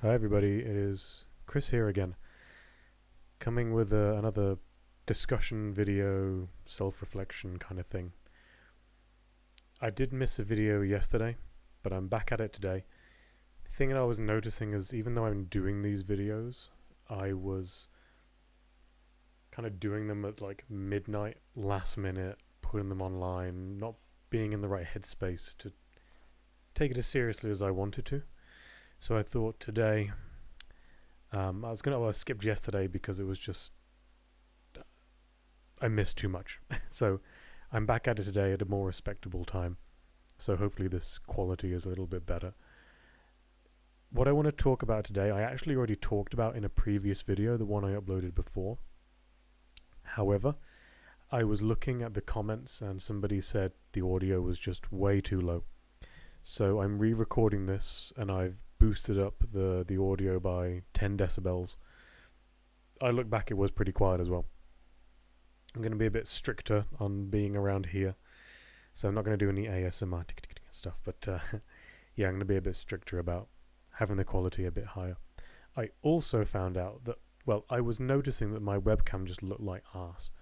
Hi everybody, it is Chris here again, coming with another discussion video, self-reflection kind of thing. I did miss a video yesterday, but I'm back at it today. The thing that I was noticing is even though I'm doing these videos, I was kind of doing them at like midnight, last minute, putting them online, not being in the right headspace to take it as seriously as I wanted to. So I thought today, I skipped yesterday because it was just, I missed too much. So I'm back at it today at a more respectable time. So hopefully this quality is a little bit better. What I want to talk about today, I actually already talked about in a previous video, the one I uploaded before. However, I was looking at the comments and somebody said the audio was just way too low. So I'm re-recording this and I've boosted up the audio by 10 decibels. I look back, it was pretty quiet as well. I'm going to be a bit stricter on being around here, so I'm not going to do any ASMR stuff, but yeah, I'm going to be a bit stricter about having the quality a bit higher. I also found out that, well, I was noticing that my webcam just looked like arse,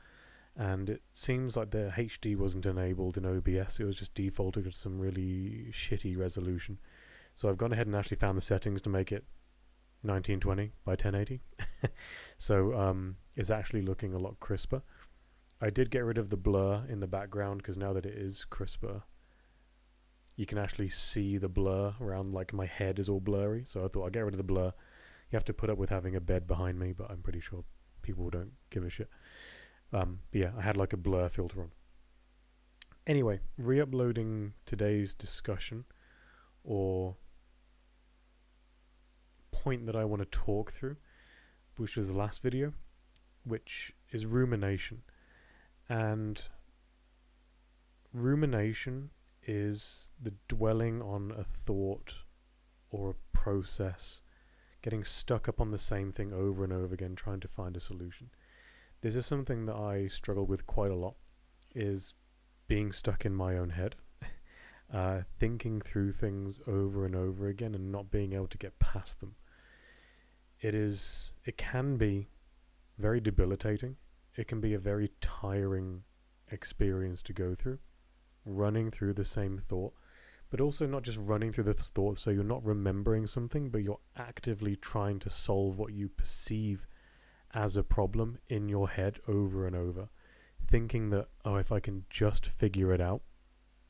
and it seems like the HD wasn't enabled in OBS, it was just defaulted to some really shitty resolution. So I've gone ahead and actually found the settings to make it 1920 by 1080. So it's actually looking a lot crisper. I did get rid of the blur in the background because now that it is crisper, you can actually see the blur around, like my head is all blurry. So I thought I'd get rid of the blur. You have to put up with having a bed behind me, but I'm pretty sure people don't give a shit. But yeah, I had like a blur filter on. Anyway, re-uploading today's discussion or point that I want to talk through, which was the last video, which is rumination. And rumination is the dwelling on a thought or a process, getting stuck up on the same thing over and over again, trying to find a solution. This is something that I struggle with quite a lot, is being stuck in my own head, thinking through things over and over again and not being able to get past them. It can be very debilitating. It can be a very tiring experience to go through, running through the same thought, but also not just running through the thought so you're not remembering something, but you're actively trying to solve what you perceive as a problem in your head over and over, thinking that, oh, if I can just figure it out,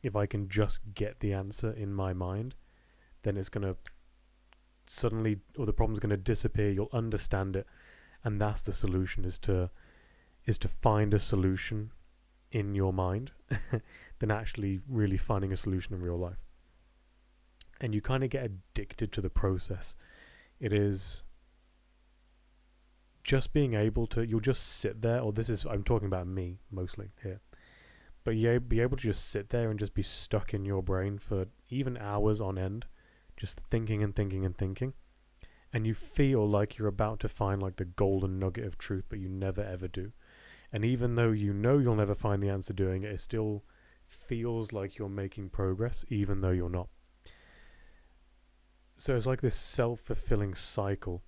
if I can just get the answer in my mind, then it's going to suddenly, or the problem's going to disappear, you'll understand it, and that's the solution, is to find a solution in your mind than actually really finding a solution in real life. And you kind of get addicted to the process. It is just being able to, you'll just sit there, or I'm talking about me mostly here, but you'll be able to just sit there and just be stuck in your brain for even hours on end, just thinking and thinking and thinking, and you feel like you're about to find like the golden nugget of truth, but you never ever do. And even though you know you'll never find the answer doing it, it still feels like you're making progress, even though you're not. So it's like this self-fulfilling cycle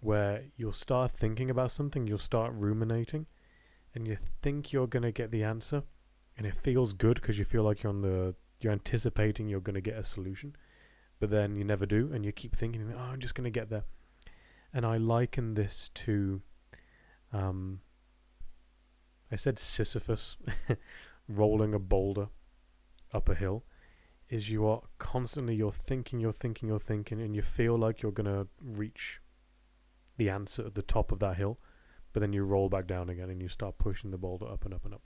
where you'll start thinking about something, you'll start ruminating, and you think you're going to get the answer, and it feels good because you feel like you're anticipating you're going to get a solution, but then you never do, and you keep thinking, oh, I'm just going to get there. And I liken this to, I said Sisyphus rolling a boulder up a hill. Is you're thinking, and you feel like you're going to reach the answer at the top of that hill, but then you roll back down again and you start pushing the boulder up and up and up.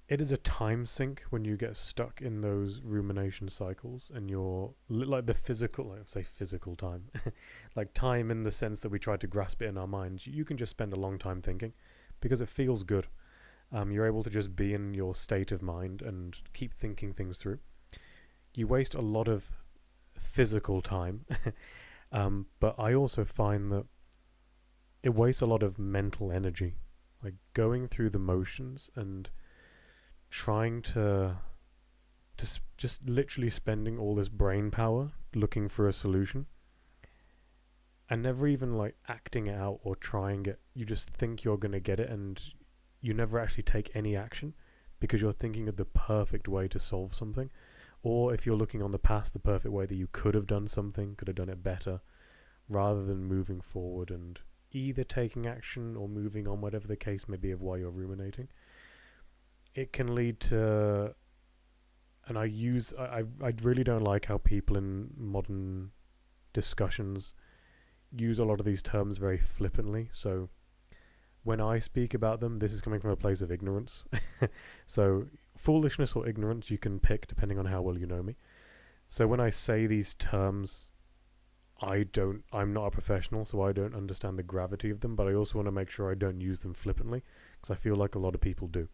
It is a time sink when you get stuck in those rumination cycles, and you're like the physical, I say physical time, like time in the sense that we try to grasp it in our minds. You can just spend a long time thinking because it feels good. You're able to just be in your state of mind and keep thinking things through. You waste a lot of physical time, but I also find that it wastes a lot of mental energy, like going through the motions and trying to just literally spending all this brain power looking for a solution and never even like acting it out or trying it. You just think you're going to get it, and you never actually take any action because you're thinking of the perfect way to solve something. Or if you're looking on the past, the perfect way that you could have done something, could have done it better, rather than moving forward and either taking action or moving on, whatever the case may be of why you're ruminating. It can lead to, and I really don't like how people in modern discussions use a lot of these terms very flippantly. So when I speak about them, this is coming from a place of ignorance. So foolishness or ignorance you can pick depending on how well you know me. So when I say these terms, I'm not a professional, so I don't understand the gravity of them, but I also want to make sure I don't use them flippantly, because I feel like a lot of people do.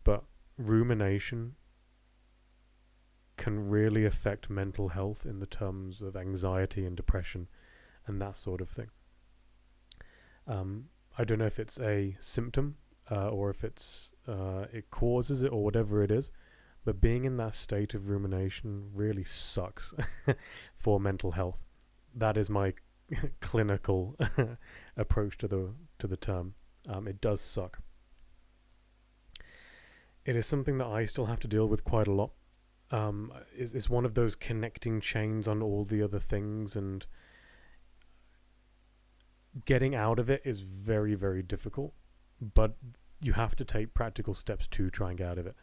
But rumination can really affect mental health in the terms of anxiety and depression and that sort of thing. I don't know if it's a symptom or if it causes it or whatever it is, but being in that state of rumination really sucks for mental health. That is my clinical approach to the term. It does suck. It is something that I still have to deal with quite a lot. It's one of those connecting chains on all the other things, and getting out of it is very, very difficult, but you have to take practical steps to try and get out of it.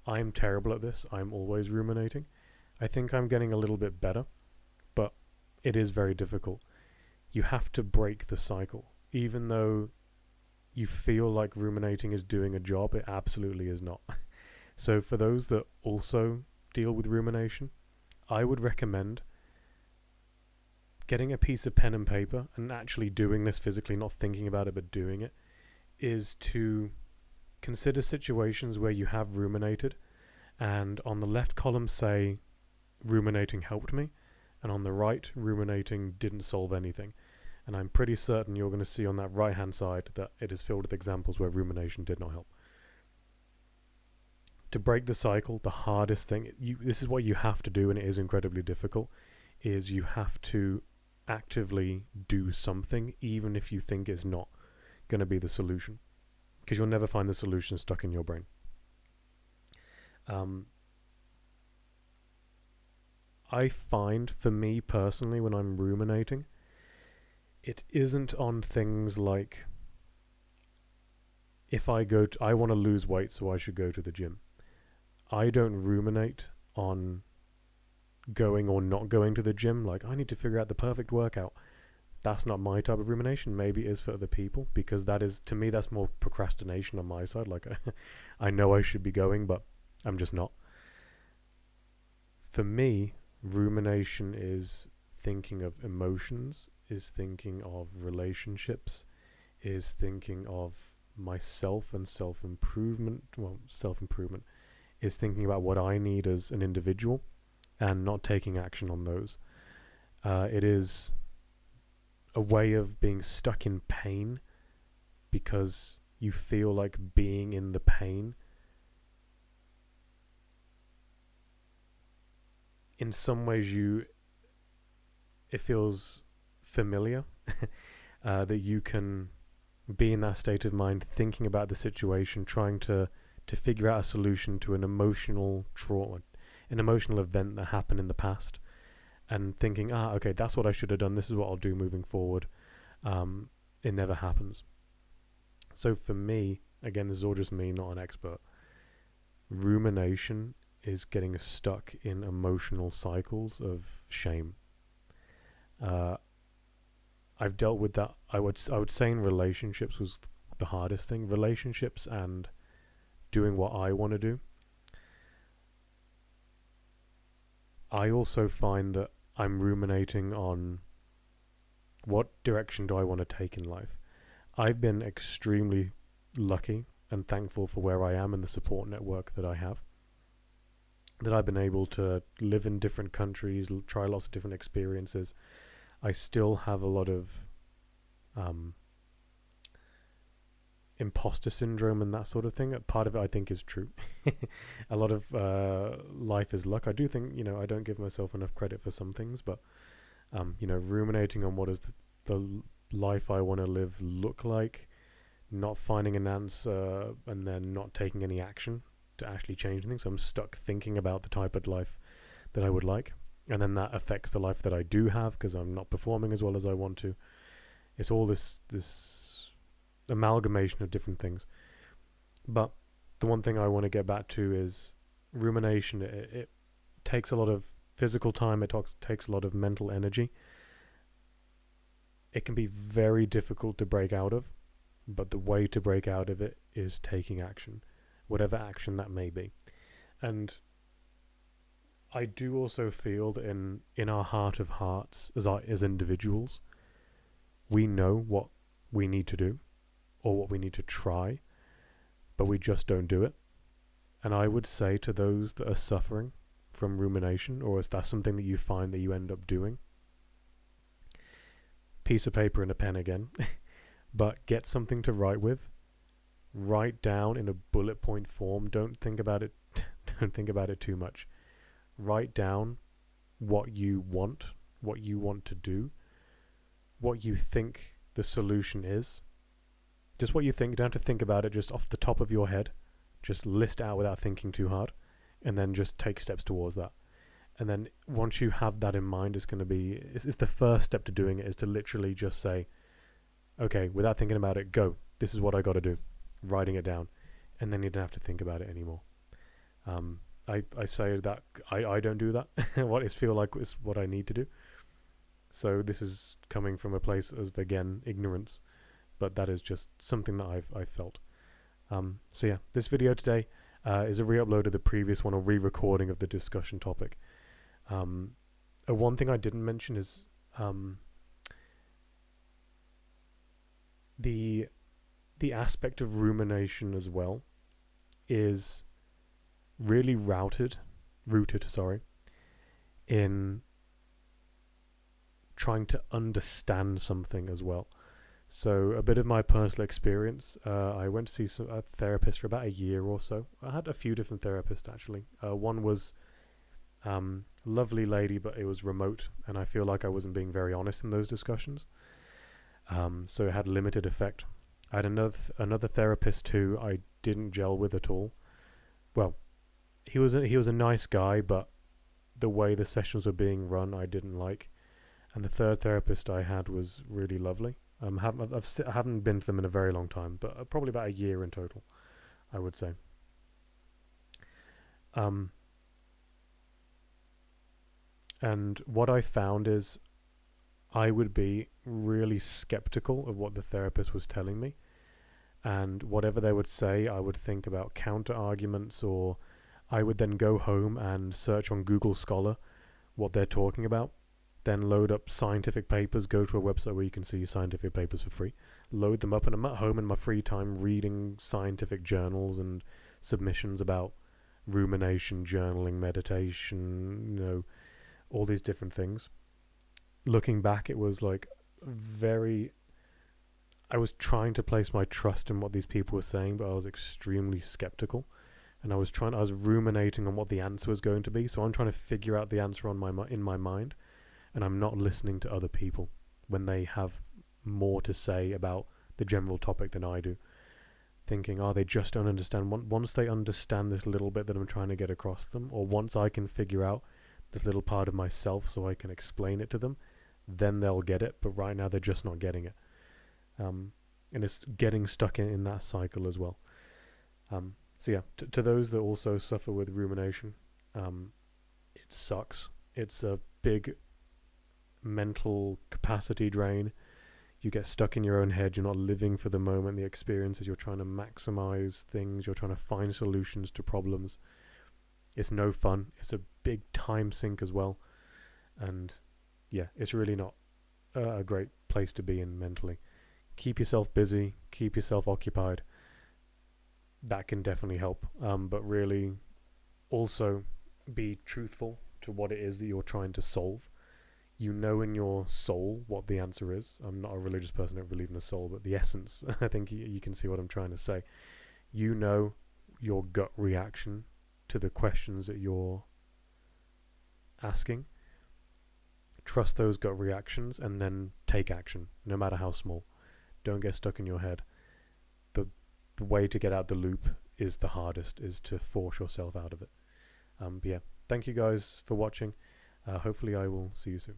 I'm terrible at this. I'm always ruminating. I think I'm getting a little bit better, but it is very difficult. You have to break the cycle. Even though you feel like ruminating is doing a job, it absolutely is not. So for those that also deal with rumination, I would recommend getting a piece of pen and paper and actually doing this physically, not thinking about it but doing it, is to consider situations where you have ruminated, and on the left column say ruminating helped me, and on the right ruminating didn't solve anything. And I'm pretty certain you're going to see on that right hand side that it is filled with examples where rumination did not help. To break the cycle, the hardest thing, this is what you have to do, and it is incredibly difficult, is you have to actively do something, even if you think it's not going to be the solution, because you'll never find the solution stuck in your brain. I find, for me personally, when I'm ruminating, it isn't on things like, if I want to lose weight, so I should go to the gym. I don't ruminate on going or not going to the gym, like I need to figure out the perfect workout. That's not my type of rumination. Maybe it is for other people, because that is, to me, that's more procrastination on my side. Like I know I should be going, but I'm just not. For me, rumination is thinking of emotions, is thinking of relationships, is thinking of myself and self-improvement. Well, self-improvement is thinking about what I need as an individual and not taking action on those. It is a way of being stuck in pain because you feel like being in the pain. In some ways, it feels familiar that you can be in that state of mind, thinking about the situation, trying to figure out a solution to an emotional trauma, an emotional event that happened in the past, and thinking, okay, that's what I should have done. This is what I'll do moving forward. It never happens. So for me, again, this is all just me, not an expert. Rumination is getting stuck in emotional cycles of shame. I've dealt with that. I would say in relationships was the hardest thing. Relationships and doing what I want to do. I also find that I'm ruminating on what direction do I want to take in life. I've been extremely lucky and thankful for where I am and the support network that I have. That I've been able to live in different countries, try lots of different experiences. I still have a lot of imposter syndrome and that sort of thing. Part of it I think is true. A lot of life is luck. I do think, I don't give myself enough credit for some things, but ruminating on what does the life I want to live look like, not finding an answer, and then not taking any action to actually change things. So I'm stuck thinking about the type of life that I would like, and then that affects the life that I do have because I'm not performing as well as I want to. It's all this amalgamation of different things. But the one thing I want to get back to is rumination. It takes a lot of physical time. It takes a lot of mental energy. It can be very difficult to break out of, but the way to break out of it is taking action, whatever action that may be. And I do also feel that in our heart of hearts, as individuals, we know what we need to do or what we need to try, but we just don't do it. And I would say to those that are suffering from rumination, or is that something that you find that you end up doing, piece of paper and a pen again, but get something to write with. Write down in a bullet point form. Don't think about it. Don't think about it too much. Write down what you want to do, what you think the solution is. Just what you think. You don't have to think about it just off the top of your head. Just list it out without thinking too hard, and then just take steps towards that. And then once you have that in mind, it's the first step to doing it, is to literally just say, okay, without thinking about it, go. This is what I got to do. Writing it down. And then you don't have to think about it anymore. I say that I don't do that. What I feel like is what I need to do. So this is coming from a place of, again, ignorance. But that is just something that I've felt. So yeah, this video today is a re-upload of the previous one, or re-recording of the discussion topic. One thing I didn't mention is the aspect of rumination as well is really rooted in trying to understand something as well. So a bit of my personal experience, I went to see a therapist for about a year or so. I had a few different therapists actually. One was lovely lady, but it was remote, and I feel like I wasn't being very honest in those discussions. So it had limited effect. I had another therapist too I didn't gel with at all. Well, he was a nice guy, but the way the sessions were being run I didn't like. And the third therapist I had was really lovely. I haven't been to them in a very long time, but probably about a year in total, I would say. And what I found is I would be really skeptical of what the therapist was telling me, and whatever they would say, I would think about counter arguments, or I would then go home and search on Google Scholar what they're talking about, then load up scientific papers, go to a website where you can see scientific papers for free, load them up, and I'm at home in my free time reading scientific journals and submissions about rumination, journaling, meditation, all these different things. Looking back, it was like I was trying to place my trust in what these people were saying, but I was extremely skeptical, and I was ruminating on what the answer was going to be. So I'm trying to figure out the answer in my mind, and I'm not listening to other people when they have more to say about the general topic than I do. Thinking, they just don't understand. Once they understand this little bit that I'm trying to get across them, or once I can figure out this little part of myself so I can explain it to them, then they'll get it. But right now they're just not getting it. And it's getting stuck in that cycle as well. So yeah, to those that also suffer with rumination, it sucks. It's a big mental capacity drain. You get stuck in your own head. You're not living for the moment, the experiences. You're trying to maximize things. You're trying to find solutions to problems. It's no fun. It's a big time sink as well. And yeah, it's really not a great place to be in mentally. Keep yourself busy. Keep yourself occupied. That can definitely help. But really also be truthful to what it is that you're trying to solve. You know in your soul what the answer is. I'm not a religious person, I don't believe in a soul, but the essence, I think you can see what I'm trying to say. You know your gut reaction to the questions that you're asking. Trust those gut reactions and then take action, no matter how small. Don't get stuck in your head. The way to get out the loop is the hardest, is to force yourself out of it. But yeah, thank you guys for watching. Hopefully I will see you soon.